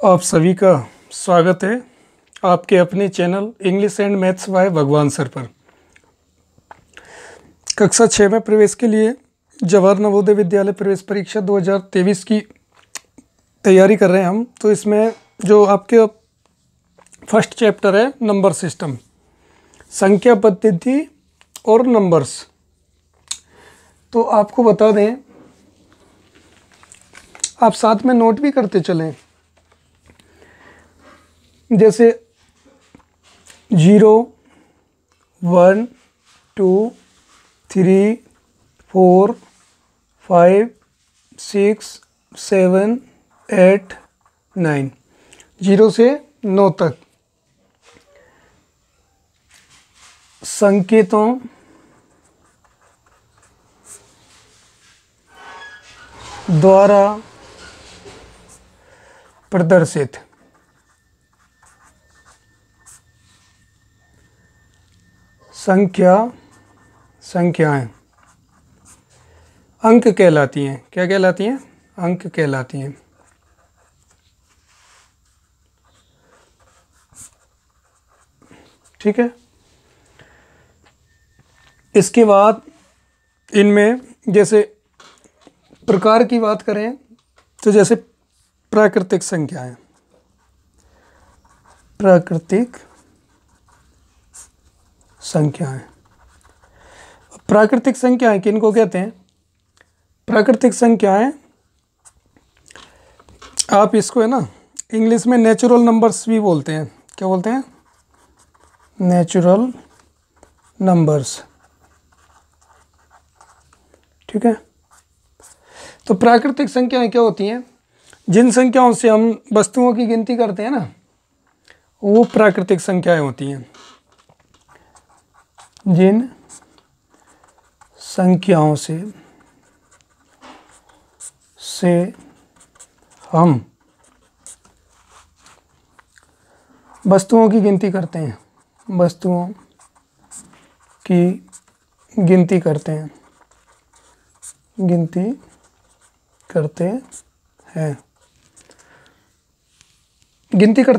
आप सभी का स्वागत है आपके अपने channel English and maths by भगवान सर पर। कक्षा 6 में प्रवेश के लिए जवाहर नवोदय विद्यालय प्रवेश परीक्षा 2023 की तैयारी कर रहे हैं हम। तो इसमें जो आपके फर्स्ट चैप्टर है नंबर सिस्टम, संख्या पद्धति और नंबर्स। तो आपको बता दें, आप साथ में नोट भी करते चलें। जैसे 0, 1, 2, 3, 4, 5, 6, 7, 8, 9, 0 से 9 तक संकेतों द्वारा प्रदर्शित संख्याएं अंक कहलाती हैं। क्या कहलाती हैं? अंक कहलाती हैं। ठीक है। इसके बाद इनमें जैसे प्रकार की बात करें तो जैसे प्राकृतिक संख्याएं, प्राकृतिक संख्याएं किनको कहते हैं? प्राकृतिक संख्याएं, आप इसको है ना इंग्लिश में नेचुरल नंबर्स भी बोलते हैं। क्या बोलते हैं? Natural numbers. ठीक है। तो प्राकृतिक संख्याएं क्या होती हैं? जिन संख्याओं से हम वस्तुओं की गिनती करते हैं ना, वो प्राकृतिक संख्याएं होती हैं। जिन संख्याओं से हम वस्तुओं की गिनती करते हैं, वस्तुओं की गिनती करते हैं, गिनती करते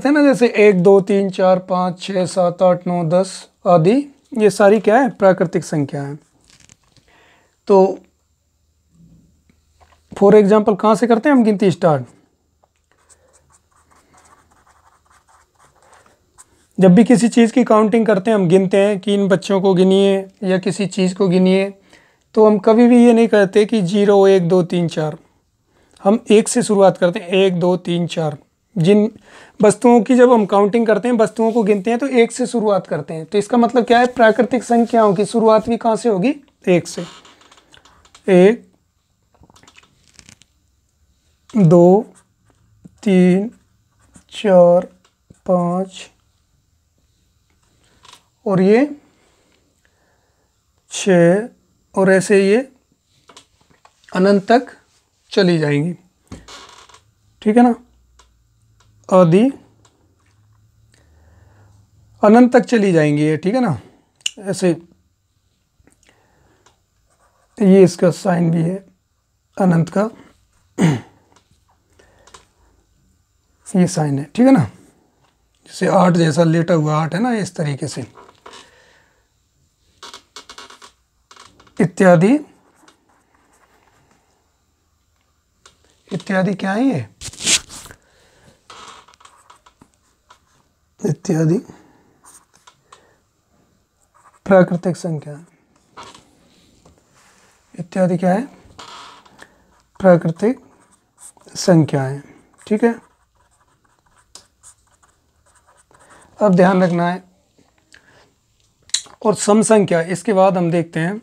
हैं ना, जैसे 1, 2, 3, 4, 5, 6, 7, 8, 9, 10 आदि। ये सारी क्या है? प्राकृतिक संख्या है। तो फॉर एग्जाम्पल कहाँ से करते हैं हम गिनती स्टार्ट? जब भी किसी चीज़ की काउंटिंग करते हैं, हम गिनते हैं कि इन बच्चों को गिनिए या किसी चीज़ को गिनिए, तो हम कभी भी ये नहीं कहते कि 0, 1, 2, 3, 4। हम 1 से शुरुआत करते हैं, 1, 2, 3, 4। जिन वस्तुओं की जब हम काउंटिंग करते हैं, वस्तुओं को गिनते हैं, तो 1 से शुरुआत करते हैं। तो इसका मतलब क्या है? प्राकृतिक संख्याओं की शुरुआत भी कहाँ से होगी? 1 से। 1, 2, 3, 4, 5 और ये 6, और ऐसे ये अनंत तक चली जाएंगी। ठीक है ना? आदि अनंत तक चली जाएंगी ये। ठीक है ना? ऐसे ये इसका साइन भी है अनंत का, ये साइन है। ठीक है ना? जैसे 8 जैसा लेटा हुआ 8 है ना, इस तरीके से इत्यादि इत्यादि। क्या है ये? इत्यादि प्राकृतिक संख्या। इत्यादि क्या है? प्राकृतिक संख्याएं। ठीक है। अब ध्यान रखना है। और सम संख्या, इसके बाद हम देखते हैं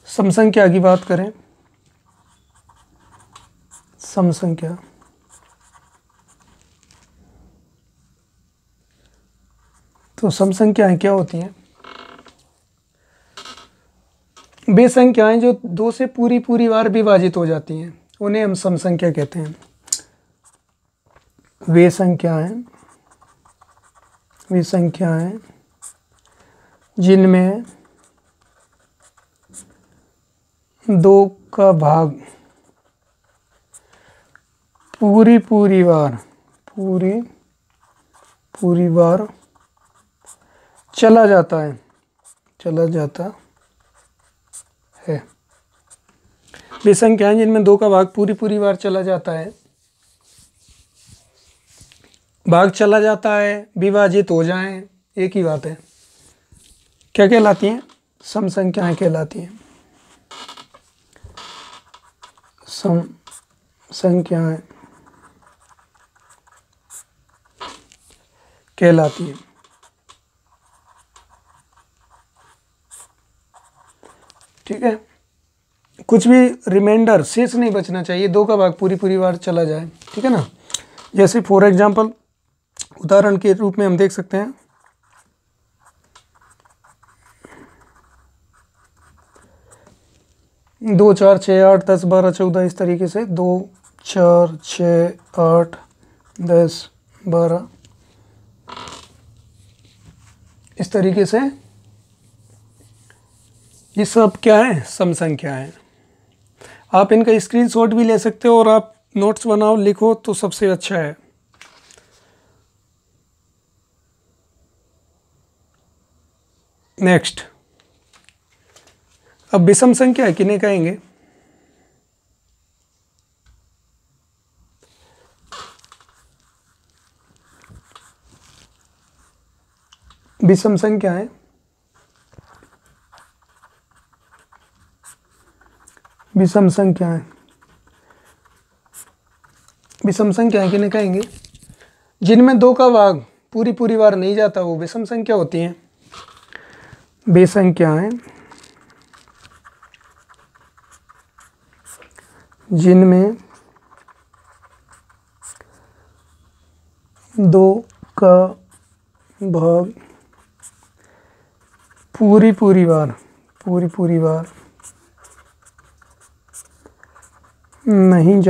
सम संख्या की बात करें। सम संख्या तो सम संख्याएं क्या होती हैं? वे संख्याएं जो 2 से पूरी बार विभाजित हो जाती हैं, उन्हें हम सम संख्या कहते हैं। वे संख्याएं जिनमें 2 का भाग पूरी बार चला जाता है। वे संख्याएं जिनमें 2 का भाग पूरी बार चला जाता है, भाग चला जाता है, विभाजित हो जाएं, एक ही बात है। क्या कहलाती हैं? सम संख्याएं कहलाती हैं। सम संख्याएं कहलाती हैं। ठीक है, कुछ भी रिमाइंडर शेष नहीं बचना चाहिए, 2 का भाग पूरी बार चला जाए। ठीक है ना। जैसे फॉर एग्जांपल उदाहरण के रूप में हम देख सकते हैं 2 4 6 8 10 12 14, इस तरीके से 2 4 6 8 10 12, इस तरीके से ये सब क्या है? सम संख्या है। आप इनका स्क्रीनशॉट भी ले सकते हो और आप नोट्स बनाओ, लिखो तो सबसे अच्छा है। नेक्स्ट, अब विषम संख्या है, किन्हें कहेंगे? विषम संख्या है, विषम संख्याएं किन्हें कहेंगे? जिनमें 2 का भाग पूरी बार नहीं जाता, वो विषम संख्या होती हैं। बेसंख्याएं जिनमें 2 का भाग पूरी बार नहीं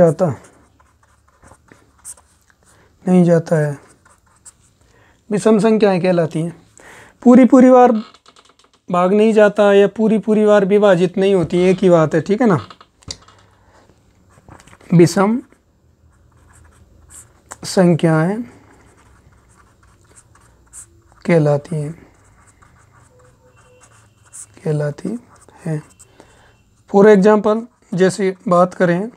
जाता है, विषम संख्याएं कहलाती हैं। पूरी बार भाग नहीं जाता या पूरी बार विभाजित नहीं होती, एक ही बात है। ठीक है ना। विषम संख्याएं कहलाती हैं। फॉर एग्जाम्पल जैसे बात करें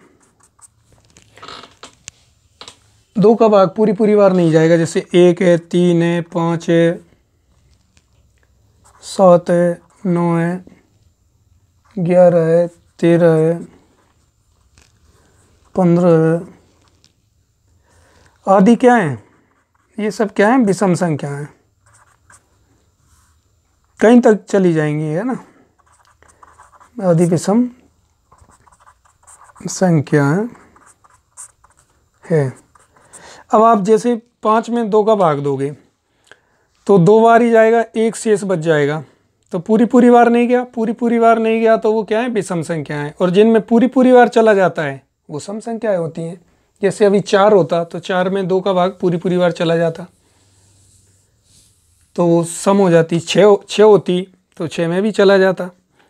2 का भाग पूरी बार नहीं जाएगा, जैसे 1 है, 3 है, 5 है, 7 है, 9 है, 11 है, 13 है, 15 है आदि। क्या है? ये सब क्या है? विषम संख्या है, कहीं तक चली जाएंगी, है ना। आदि विषम संख्या है। अब आप जैसे 5 में 2 का भाग दोगे तो 2 बार ही जाएगा, एक शेष बच जाएगा, तो पूरी बार नहीं गया, तो वो क्या है? विषम संख्या है। और जिनमें पूरी बार चला जाता है वो सम संख्याएं होती हैं। जैसे अभी 4 होता तो 4 में 2 का भाग पूरी बार चला जाता तो वो सम हो जाती। 6 होती तो 6 में भी चला जाता।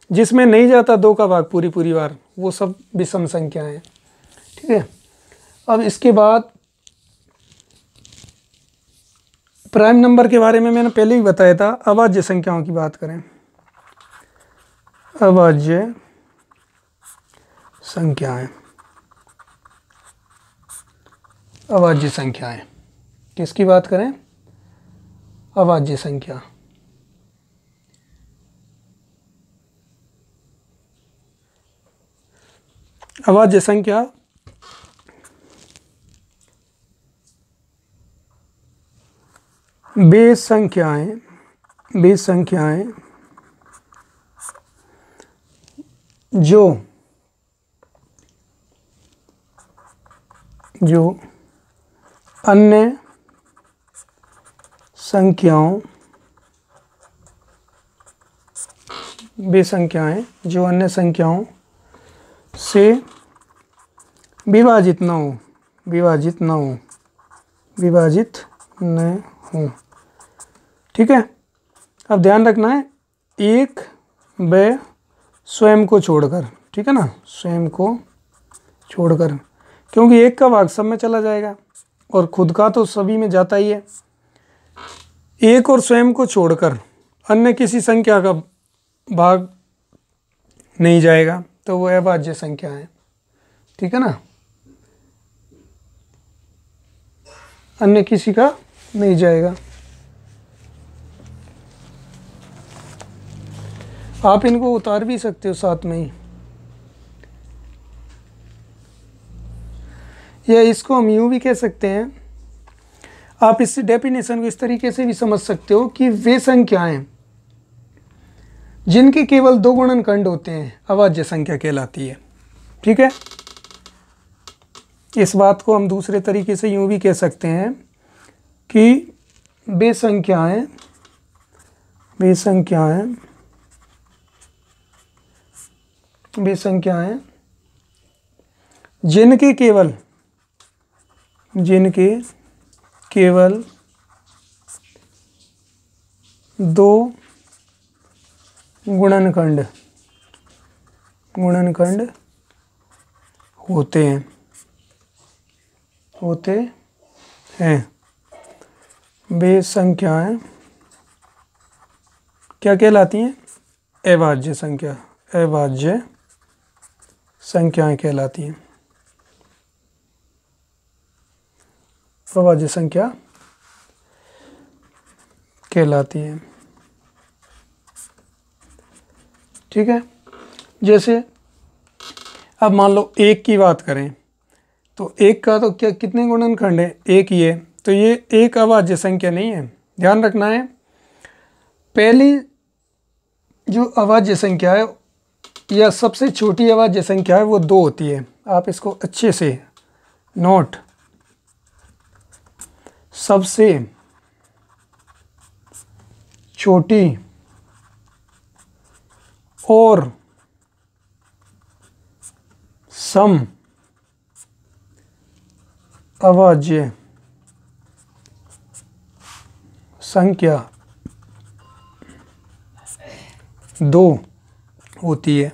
जिसमें नहीं जाता 2 का भाग पूरी बार, वो सब विषम संख्याएं हैं। ठीक है। अब इसके बाद प्राइम नंबर के बारे में मैंने पहले ही बताया था। अभाज्य संख्याओं की बात करें, अभाज्य संख्याएं किसकी बात करें? अभाज्य संख्या। अभाज्य संख्या वे संख्याएं जो अन्य संख्याओं से विभाजित न हो। ठीक है। अब ध्यान रखना है, एक व स्वयं को छोड़कर। ठीक है ना, स्वयं को छोड़कर, क्योंकि एक का भाग सब में चला जाएगा और खुद का तो सभी में जाता ही है। एक और स्वयं को छोड़कर अन्य किसी संख्या का भाग नहीं जाएगा, तो वो अभाज्य संख्या है। ठीक है ना, अन्य किसी का नहीं जाएगा। आप इनको उतार भी सकते हो साथ में ही, या इसको हम यूँ भी कह सकते हैं। आप इस डेफिनेशन को इस तरीके से भी समझ सकते हो कि वे संख्याएं जिनके केवल 2 गुणनखंड होते हैं अभाज्य संख्या कहलाती है। ठीक है, इस बात को हम दूसरे तरीके से यूँ भी कह सकते हैं कि वे संख्याएं जिनके केवल 2 गुणनखंड होते हैं वे संख्याएं क्या कहलाती हैं? अभाज्य संख्याएं कहलाती हैं। अभाज्य संख्या कहलाती है। ठीक है, जैसे अब मान लो 1 की बात करें तो 1 का तो क्या कितने गुणनखंड है? 1 ही है, तो ये एक अभाज्य संख्या नहीं है। ध्यान रखना है, पहली जो अभाज्य संख्या है या सबसे छोटी अभाज्य संख्या है वो 2 होती है। आप इसको अच्छे से नोट, सबसे छोटी और सम अभाज्य संख्या 2 होती है।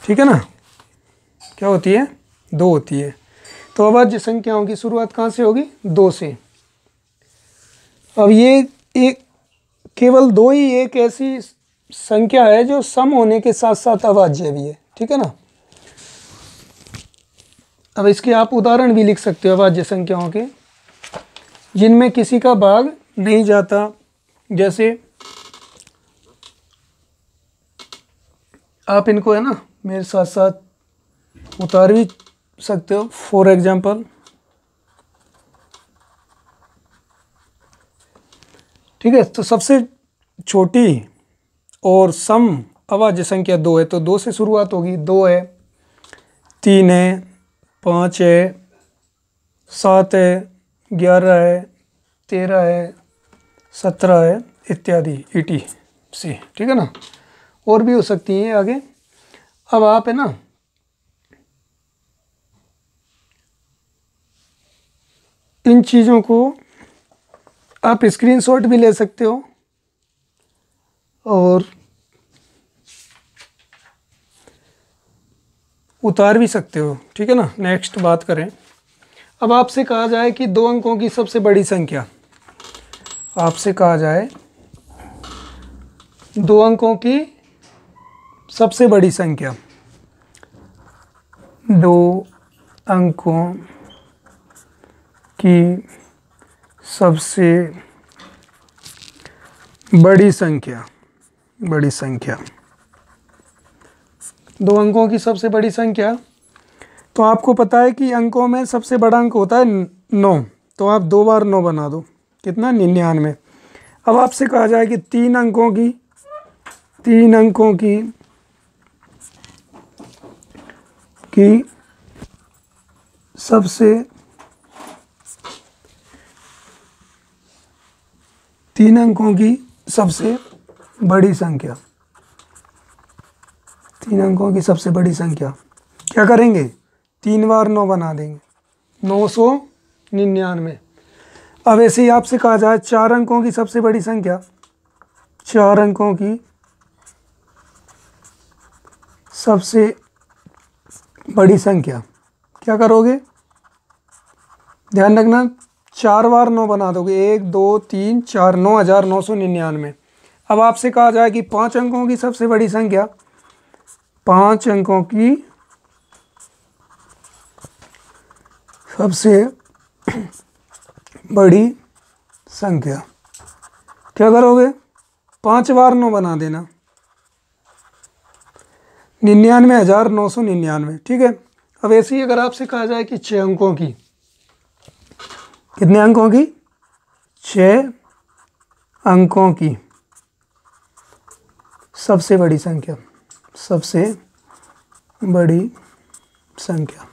ठीक है ना, क्या होती है? 2 होती है। तो अभाज्य संख्याओं की शुरुआत कहाँ से होगी? 2 से। अब ये एक केवल 2 ही एक ऐसी संख्या है जो सम होने के साथ साथ अभाज्य भी है। ठीक है ना, अब इसके आप उदाहरण भी लिख सकते हो अभाज्य संख्याओं के जिनमें किसी का भाग नहीं जाता। जैसे आप इनको है ना मेरे साथ साथ उतार भी सकते हो। फॉर एग्जाम्पल, ठीक है, तो सबसे छोटी और सम अभाज्य संख्या 2 है, तो 2 से शुरुआत होगी। 2 है, 3 है, 5 है, 7 है, 11 है, 13 है, 17 है, इत्यादि ETC। ठीक है ना, और भी हो सकती हैं आगे। अब आप है ना इन चीज़ों को आप स्क्रीनशॉट भी ले सकते हो और उतार भी सकते हो। ठीक है ना, नेक्स्ट बात करें। अब आपसे कहा जाए कि 2 अंकों की सबसे बड़ी संख्या, आपसे कहा जाए 2 अंकों की सबसे बड़ी संख्या, 2 अंकों की सबसे बड़ी संख्या, 2 अंकों की सबसे बड़ी संख्या। तो आपको पता है कि अंकों में सबसे बड़ा अंक होता है 9, तो आप 2 बार 9 बना दो, कितना? 99। अब आपसे कहा जाए कि 3 अंकों की सबसे 3 अंकों की सबसे बड़ी संख्या, 3 अंकों की सबसे बड़ी संख्या क्या करेंगे? 3 बार 9 बना देंगे, 999। अब ऐसे ही आपसे कहा जाए 4 अंकों की सबसे बड़ी संख्या, 4 अंकों की सबसे बड़ी संख्या, क्या करोगे, ध्यान रखना 4 बार 9 बना दोगे, 1 2 3 4, 9999। अब आपसे कहा जाए कि 5 अंकों की सबसे बड़ी संख्या, 5 अंकों की सबसे बड़ी संख्या, क्या करोगे, 5 बार 9 बना देना, 99,999, ठीक है। अब ऐसे ही अगर आपसे कहा जाए कि 6 अंकों की, कितने अंकों की, 6 अंकों की सबसे बड़ी संख्या, सबसे बड़ी संख्या,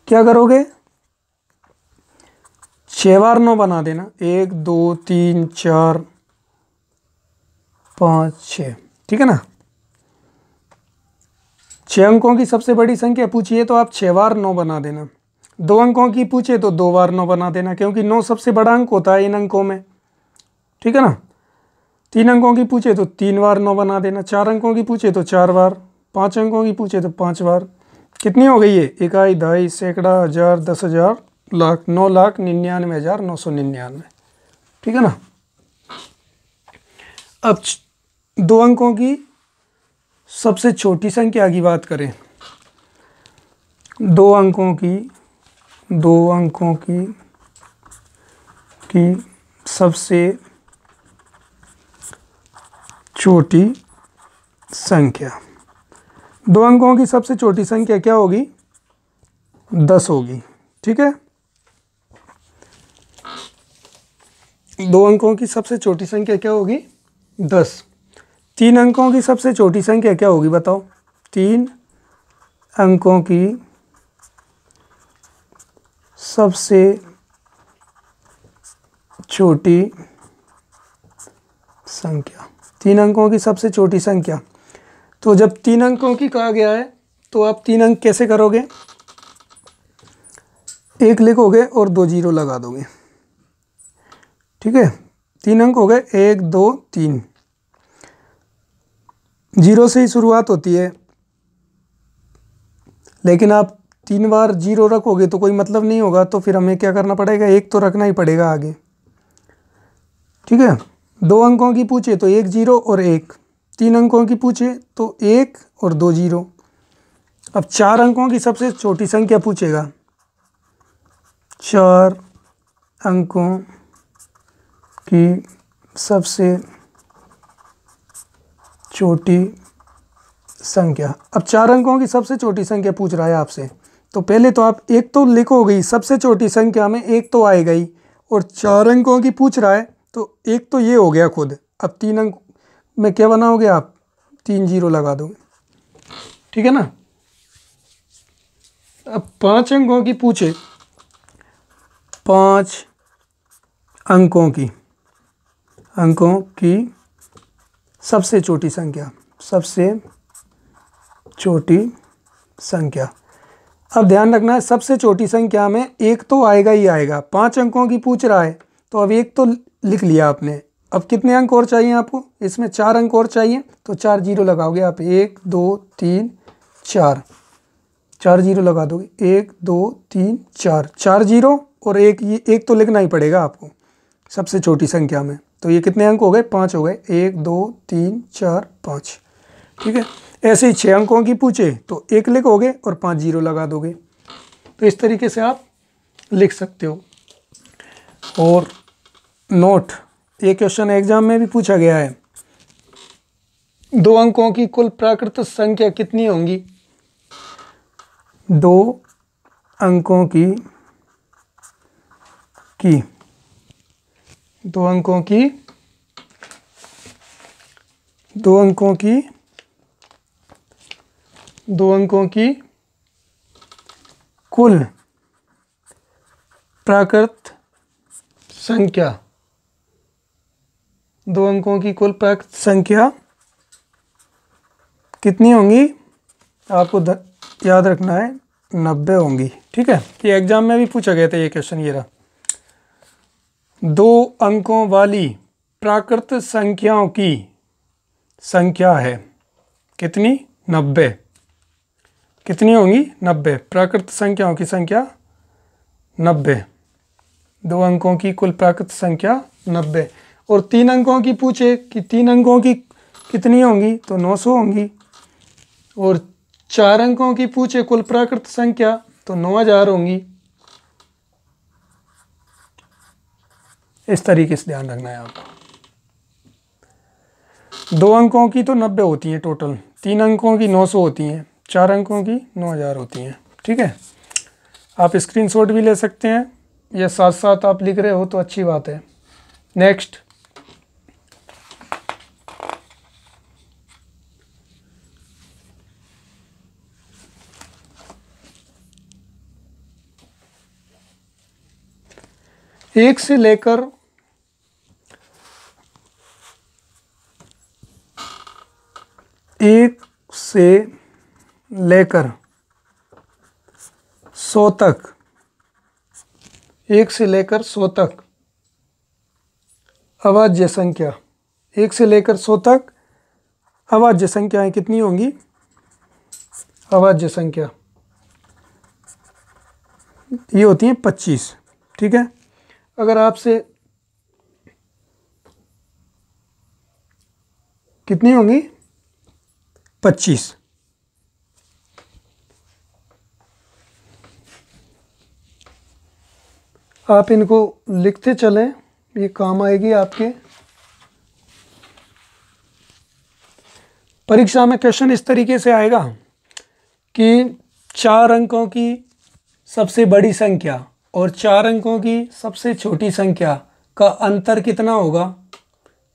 क्या करोगे, 6 बार 9 बना देना, 1 2 3 4 5 6, ठीक है ना। 6 अंकों की सबसे बड़ी संख्या पूछिए तो आप 6 बार 9 बना देना, 2 अंकों की पूछे तो 2 बार 9 बना देना, क्योंकि 9 सबसे बड़ा अंक होता है इन अंकों में, ठीक है ना। 3 अंकों की पूछे तो 3 बार 9 बना देना, 4 अंकों की पूछे तो 4 बार, 5 अंकों की पूछे तो 5 बार। कितनी हो गई है, इकाई, दहाई, सैकड़ा, हजार, 10,000, लाख, 9,99,999, ठीक है ना। अब 2 अंकों की सबसे छोटी संख्या की बात करें, 2 अंकों की सबसे छोटी संख्या, 2 अंकों की सबसे छोटी संख्या क्या होगी, 10 होगी, ठीक है। 2 अंकों की सबसे छोटी संख्या क्या होगी, 10। 3 अंकों की सबसे छोटी संख्या क्या होगी बताओ, 3 अंकों की सबसे छोटी संख्या, 3 अंकों की सबसे छोटी संख्या। तो जब 3 अंकों की कहा गया है तो आप 3 अंक कैसे करोगे, 1 लिखोगे और 2 जीरो लगा दोगे, ठीक है। 3 अंक हो गए, 1 2 3, जीरो से ही शुरुआत होती है, लेकिन आप 3 बार जीरो रखोगे तो कोई मतलब नहीं होगा, तो फिर हमें क्या करना पड़ेगा, 1 तो रखना ही पड़ेगा आगे, ठीक है। 2 अंकों की पूछे तो 1 जीरो और 1, 3 अंकों की पूछे तो 1 और 2 जीरो। अब 4 अंकों की सबसे छोटी संख्या पूछेगा, 4 अंकों की सबसे छोटी संख्या। अब 4 अंकों की सबसे छोटी संख्या पूछ रहा है आपसे, तो पहले तो आप 1 तो लिखोगे ही, सबसे छोटी संख्या में 1 तो आएगा ही, और 4 अंकों की पूछ रहा है तो 1 तो ये हो गया खुद। अब 3 अंक में क्या बनाओगे आप, 3 जीरो लगा दोगे, ठीक है ना। अब 5 अंकों की पूछे, 5 अंकों की सबसे छोटी संख्या, सबसे छोटी संख्या। अब ध्यान रखना है, सबसे छोटी संख्या में 1 तो आएगा ही आएगा, 5 अंकों की पूछ रहा है तो अब 1 तो लिख लिया आपने। अब कितने अंक और चाहिए आपको, इसमें 4 अंक और चाहिए, तो 4 जीरो लगाओगे आप, 1 2 3 4, 4 जीरो लगा दोगे, 1 2 3 4, 4 जीरो और 1, ये 1 तो लिखना ही पड़ेगा आपको सबसे छोटी संख्या में। तो ये कितने अंक हो गए, 5 हो गए, 1 2 3 4 5, ठीक है। ऐसे ही 6 अंकों की पूछे तो 1 लिखोगे और 5 जीरो लगा दोगे। तो इस तरीके से आप लिख सकते हो। और नोट, ये क्वेश्चन एग्जाम में भी पूछा गया है, 2 अंकों की कुल प्राकृत संख्या कितनी होंगी, 2 अंकों की 2 अंकों की 2 अंकों की 2 अंकों की कुल प्राकृत संख्या, 2 अंकों की कुल प्राकृत संख्या कितनी होंगी, आपको याद रखना है 90 होंगी, ठीक है। ये एग्जाम में भी पूछा गया था ये क्वेश्चन, ये रहा। 2 अंकों वाली प्राकृत संख्याओं की संख्या है, कितनी? 90। कितनी होंगी? 90। प्राकृत संख्याओं की संख्या 90। 2 अंकों की कुल प्राकृत संख्या 90। और 3 अंकों की पूछे कि 3 अंकों की कितनी होंगी, तो 900 होंगी। और 4 अंकों की पूछे कुल प्राकृत संख्या, तो 9000 होंगी। इस तरीके से ध्यान रखना है आपको। 2 अंकों की तो 90 होती हैं टोटल, 3 अंकों की 900 होती हैं, 4 अंकों की 9000 होती हैं। ठीक है, आप स्क्रीनशॉट भी ले सकते हैं या साथ साथ आप लिख रहे हो तो अच्छी बात है। नेक्स्ट, एक से लेकर 100 तक, 1 से लेकर 100 तक अभाज्य संख्या, 1 से लेकर 100 तक अभाज्य संख्याएं कितनी होंगी? अभाज्य संख्या ये होती हैं 25। ठीक है, अगर आपसे कितनी होंगी? 25। आप इनको लिखते चलें, ये काम आएगी आपके। परीक्षा में क्वेश्चन इस तरीके से आएगा कि 4 अंकों की सबसे बड़ी संख्या और 4 अंकों की सबसे छोटी संख्या का अंतर कितना होगा,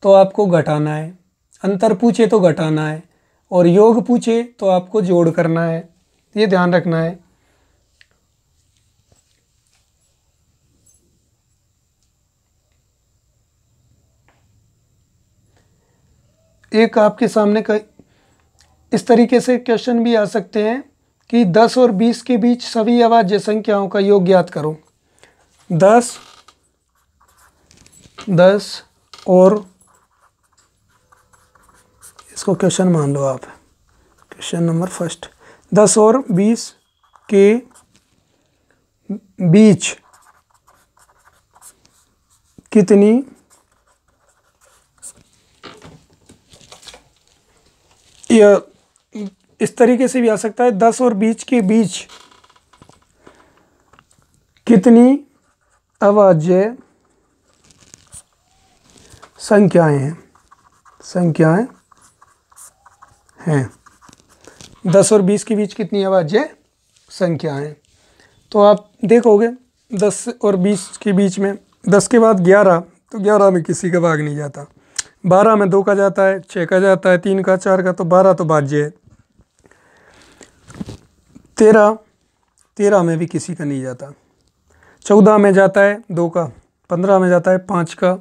तो आपको घटाना है। अंतर पूछे तो घटाना है, और योग पूछे तो आपको जोड़ करना है। ये ध्यान रखना है। एक आपके सामने का इस तरीके से क्वेश्चन भी आ सकते हैं कि 10 और 20 के बीच सभी अभाज्य संख्याओं का योग ज्ञात करो। 10 और, इसको क्वेश्चन मान लो आप, क्वेश्चन नंबर फर्स्ट, 10 और 20 के बीच कितनी या इस तरीके से भी आ सकता है, 10 और 20 के बीच कितनी अभाज्य संख्याएं हैं। 10 और 20 के बीच कितनी अभाज्य संख्याएं। तो आप देखोगे 10 और 20 के बीच में 10 के बाद 11, तो 11 में किसी का भाग नहीं जाता। 12 में 2 का जाता है, 6 का जाता है, 3 का, 4 का, तो 12 तो भाज्य है। 13 में भी किसी का नहीं जाता। 14 में जाता है 2 का, 15 में जाता है 5 का,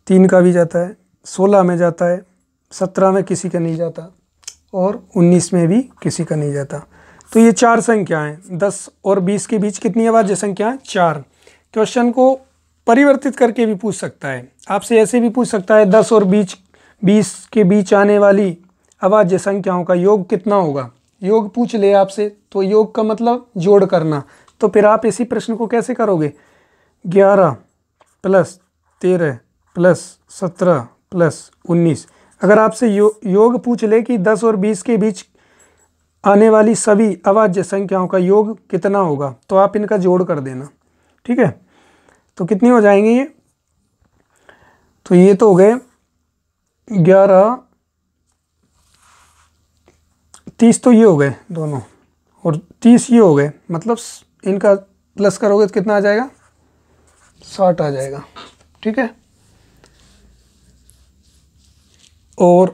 3 का भी जाता है, 16 में जाता है, 17 में किसी का नहीं जाता, और 19 में भी किसी का नहीं जाता। तो ये 4 संख्याएं, 10 और 20 के बीच कितनी अभाज्य संख्याएं? 4। क्वेश्चन को परिवर्तित करके भी पूछ सकता है, आपसे ऐसे भी पूछ सकता है 10 और 20 के बीच आने वाली अभाज्य संख्याओं का योग कितना होगा। योग पूछ ले आपसे, तो योग का मतलब जोड़ करना। तो फिर आप इसी प्रश्न को कैसे करोगे? 11 + 13 + 17 + 19। अगर आपसे योग पूछ ले कि 10 और 20 के बीच आने वाली सभी अभाज्य संख्याओं का योग कितना होगा, तो आप इनका जोड़ कर देना। ठीक है, तो कितनी हो जाएंगे ये? तो ये तो हो गए 11, 30 तो ये हो गए दोनों, और 30 ये हो गए, मतलब इनका प्लस करोगे तो कितना आ जाएगा? 60 आ जाएगा। ठीक है, और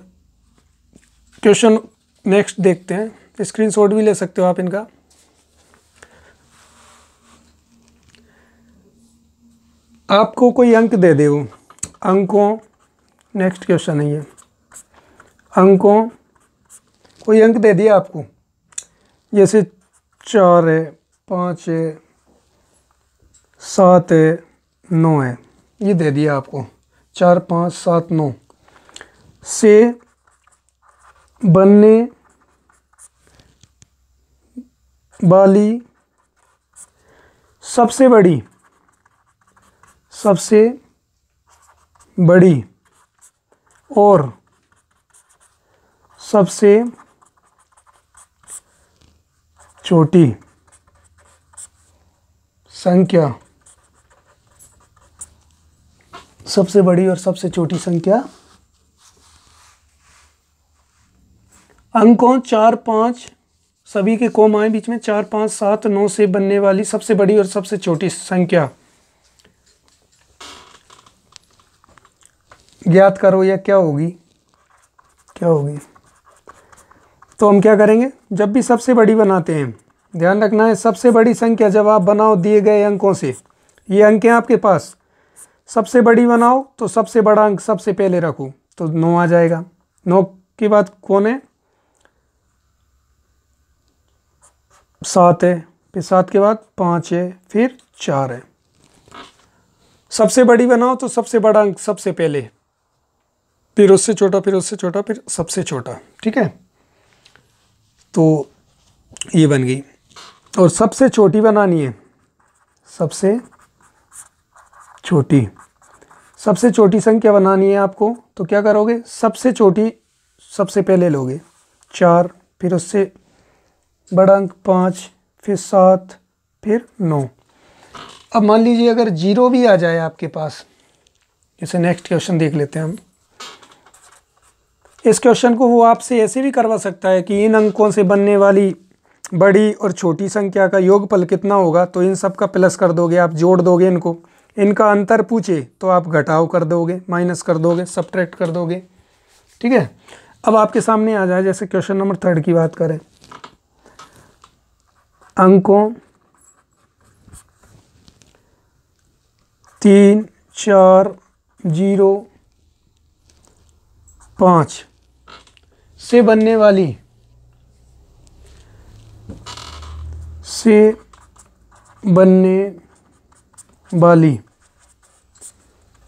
क्वेश्चन नेक्स्ट देखते हैं। स्क्रीनशॉट भी ले सकते हो आप इनका। आपको कोई अंक दे दे, वो अंकों, नेक्स्ट क्वेश्चन है ये, अंकों कोई अंक दे दिया आपको, जैसे 4 है, 5 है, 7 है, 9 है, ये दे दिया आपको, 4, 5, 7, 9 से बनने वाली सबसे बड़ी और सबसे छोटी संख्या, सबसे बड़ी और सबसे छोटी संख्या अंकों 4, 5 सभी के कोमाएँ बीच में 4, 5, 7, 9 से बनने वाली सबसे बड़ी और सबसे छोटी संख्या ज्ञात करो या क्या होगी। तो हम क्या करेंगे, जब भी सबसे बड़ी बनाते हैं ध्यान रखना है, सबसे बड़ी संख्या जब आप बनाओ दिए गए अंकों से, ये अंक हैं आपके पास, सबसे बड़ी बनाओ तो सबसे बड़ा अंक सबसे पहले रखो, तो 9 आ जाएगा। 9 के बाद कौन है, 7 है, फिर 7 के बाद 5 है, फिर 4 है। सबसे बड़ी बनाओ तो सबसे बड़ा अंक सबसे पहले, फिर उससे छोटा, फिर उससे छोटा, फिर सबसे छोटा। ठीक है, तो ये बन गई। और सबसे छोटी बनानी है, सबसे छोटी संख्या बनानी है आपको, तो क्या करोगे, सबसे छोटी सबसे पहले लोगे 4, फिर उससे बड़ा अंक 5, फिर 7, फिर 9। अब मान लीजिए अगर 0 भी आ जाए आपके पास, जैसे नेक्स्ट क्वेश्चन देख लेते हैं हम। इस क्वेश्चन को वो आपसे ऐसे भी करवा सकता है कि इन अंकों से बनने वाली बड़ी और छोटी संख्या का योगफल कितना होगा, तो इन सब का प्लस कर दोगे, आप जोड़ दोगे इनको, इनका अंतर पूछे तो आप घटाव कर दोगे, माइनस कर दोगे, सब्ट्रैक्ट कर दोगे। ठीक है, अब आपके सामने आ जाए, जैसे क्वेश्चन नंबर 3 की बात करें, अंकों 3, 4, 0, 5 से बनने वाली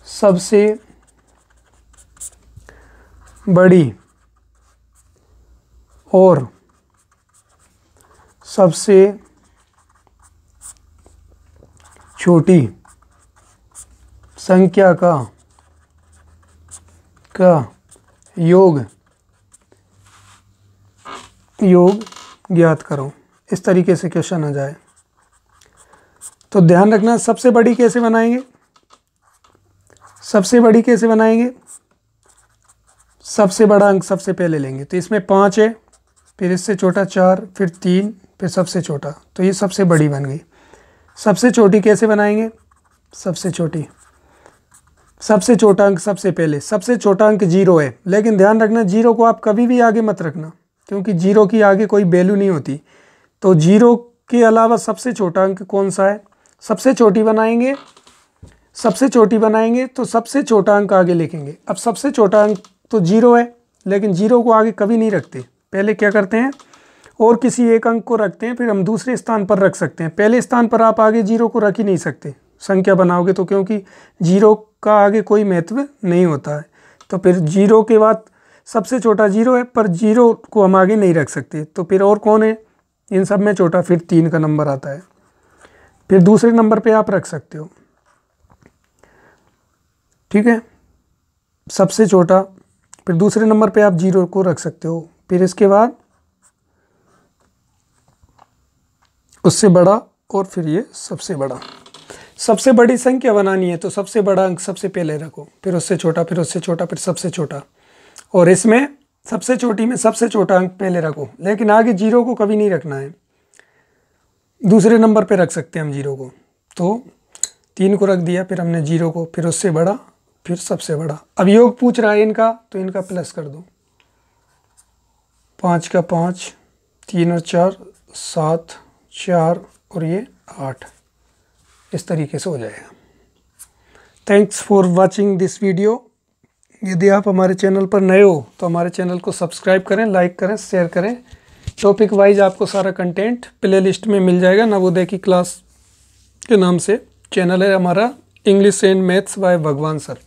सबसे बड़ी और सबसे छोटी संख्या का योग ज्ञात करो। इस तरीके से क्वेश्चन आ जाए तो ध्यान रखना, सबसे बड़ी कैसे बनाएंगे, सबसे बड़ा अंक सबसे पहले लेंगे, तो इसमें 5 है, फिर इससे छोटा 4, फिर 3, फिर सबसे छोटा, तो ये सबसे बड़ी बन गई। सबसे छोटी कैसे बनाएंगे, सबसे छोटा अंक सबसे पहले, सबसे छोटा अंक 0 है, लेकिन ध्यान रखना 0 को आप कभी भी आगे मत रखना, क्योंकि 0 की आगे कोई वैल्यू नहीं होती। तो 0 के अलावा सबसे छोटा अंक कौन सा है, सबसे छोटी बनाएंगे तो सबसे छोटा अंक आगे लिखेंगे। अब सबसे छोटा अंक तो 0 है, लेकिन 0 को आगे कभी नहीं रखते, पहले क्या करते हैं, और किसी एक अंक को रखते हैं, फिर हम दूसरे स्थान पर रख सकते हैं। पहले स्थान पर आप आगे 0 को रख ही नहीं सकते संख्या बनाओगे तो, क्योंकि 0 का आगे कोई महत्व नहीं होता है। तो फिर 0 के बाद सबसे छोटा 0 है, पर 0 को हम आगे नहीं रख सकते, तो फिर और कौन है इन सब में छोटा, फिर 3 का नंबर आता है, फिर दूसरे नंबर पे आप रख सकते हो। ठीक है, सबसे छोटा, फिर दूसरे नंबर पे आप 0 को रख सकते हो, फिर इसके बाद उससे बड़ा, और फिर ये सबसे बड़ा। सबसे बड़ी संख्या बनानी है तो सबसे बड़ा अंक सबसे पहले रखो, फिर उससे छोटा, फिर उससे छोटा, फिर सबसे छोटा, और इसमें सबसे छोटी में सबसे छोटा अंक पहले रखो, लेकिन आगे 0 को कभी नहीं रखना है, दूसरे नंबर पे रख सकते हैं हम 0 को। तो 3 को रख दिया, फिर हमने 0 को, फिर उससे बड़ा, फिर सबसे बड़ा। अब योग पूछ रहा है इनका, तो इनका प्लस कर दो, 5 का 5, 3 और 4 7, 4 और ये 8, इस तरीके से हो जाएगा। Thanks for watching this video. यदि आप हमारे चैनल पर नए हो तो हमारे चैनल को सब्सक्राइब करें, लाइक करें, शेयर करें। टॉपिक वाइज आपको सारा कंटेंट प्ले लिस्ट में मिल जाएगा। नवोदय की क्लास के नाम से चैनल है हमारा, इंग्लिश एंड मैथ्स बाय भगवान सर।